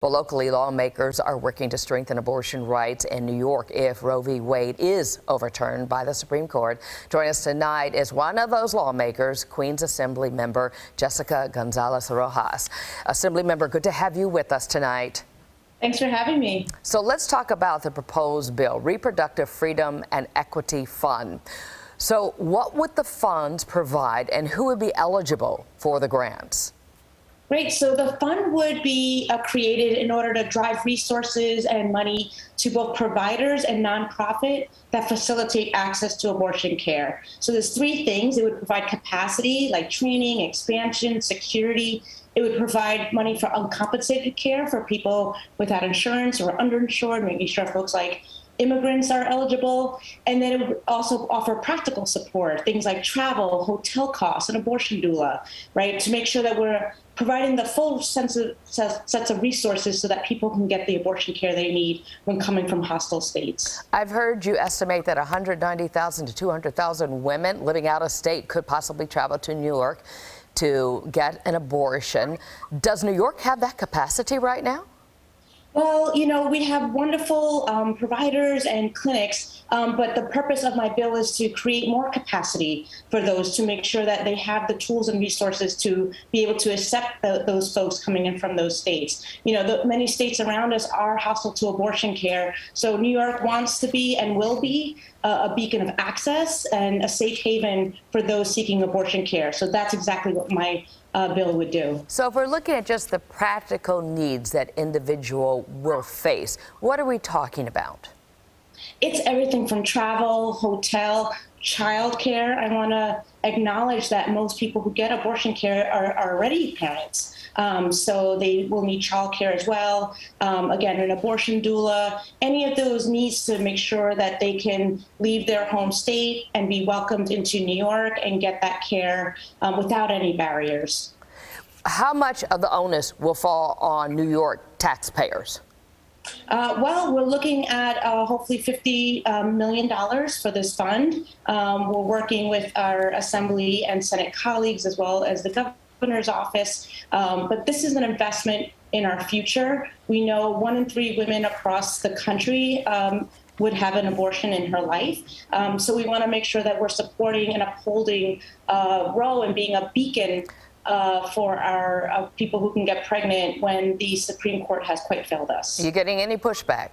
Well, locally, lawmakers are working to strengthen abortion rights in New York if Roe v. Wade is overturned by the Supreme Court. Joining us tonight is one of those lawmakers, Queens Assembly member Jessica González-Rojas. Assembly member, good to have you with us tonight. Thanks for having me. So let's talk about the proposed bill, Reproductive Freedom and Equity Fund. So what would the funds provide and who would be eligible for the grants? Great. So the fund would be created in order to drive resources and money to both providers and nonprofit that facilitate access to abortion care. So there's three things. It would provide capacity like training, expansion, security. It would provide money for uncompensated care for people without insurance or underinsured, making sure folks like immigrants are eligible. And then it would also offer practical support, things like travel, hotel costs, and abortion doula, right? To make sure that we're providing the full sets of resources so that people can get the abortion care they need when coming from hostile states. I've heard you estimate that 190,000 to 200,000 women living out of state could possibly travel to New York to get an abortion. Does New York have that capacity right now? Well, you know, we have wonderful providers and clinics, but the purpose of my bill is to create more capacity for those to make sure that they have the tools and resources to be able to accept those folks coming in from those states. You know, many states around us are hostile to abortion care, so New York wants to be and will be a beacon of access and a safe haven for those seeking abortion care. So that's exactly what my bill would do. So if we're looking at just the practical needs that individual will face, what are we talking about? It's everything from travel, hotel, childcare. I want to acknowledge that most people who get abortion care are already parents. So they will need childcare as well. Again, an abortion doula, any of those needs to make sure that they can leave their home state and be welcomed into New York and get that care without any barriers. How much of the onus will fall on New York taxpayers? Well, we're looking at hopefully $50 million for this fund. We're working with our Assembly and Senate colleagues as well as the Governor's office. But this is an investment in our future. We know 1 in 3 women across the country would have an abortion in her life. So we want to make sure that we're supporting and upholding Roe and being a beacon for our people who can get pregnant when the Supreme Court has quite failed us. Are you getting any pushback?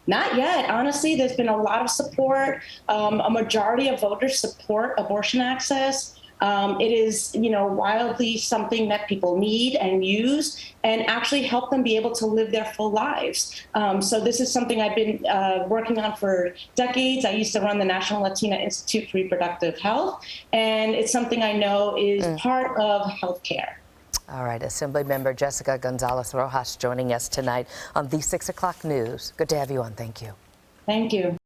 Not yet. Honestly, there's been a lot of support. A majority of voters support abortion access. It is, you know, wildly something that people need and use and actually help them be able to live their full lives. So this is something I've been working on for decades. I used to run the National Latina Institute for Reproductive Health, and it's something I know is part of healthcare. All right, Assembly Member Jessica González-Rojas joining us tonight on the 6 o'clock news. Good to have you on. Thank you. Thank you.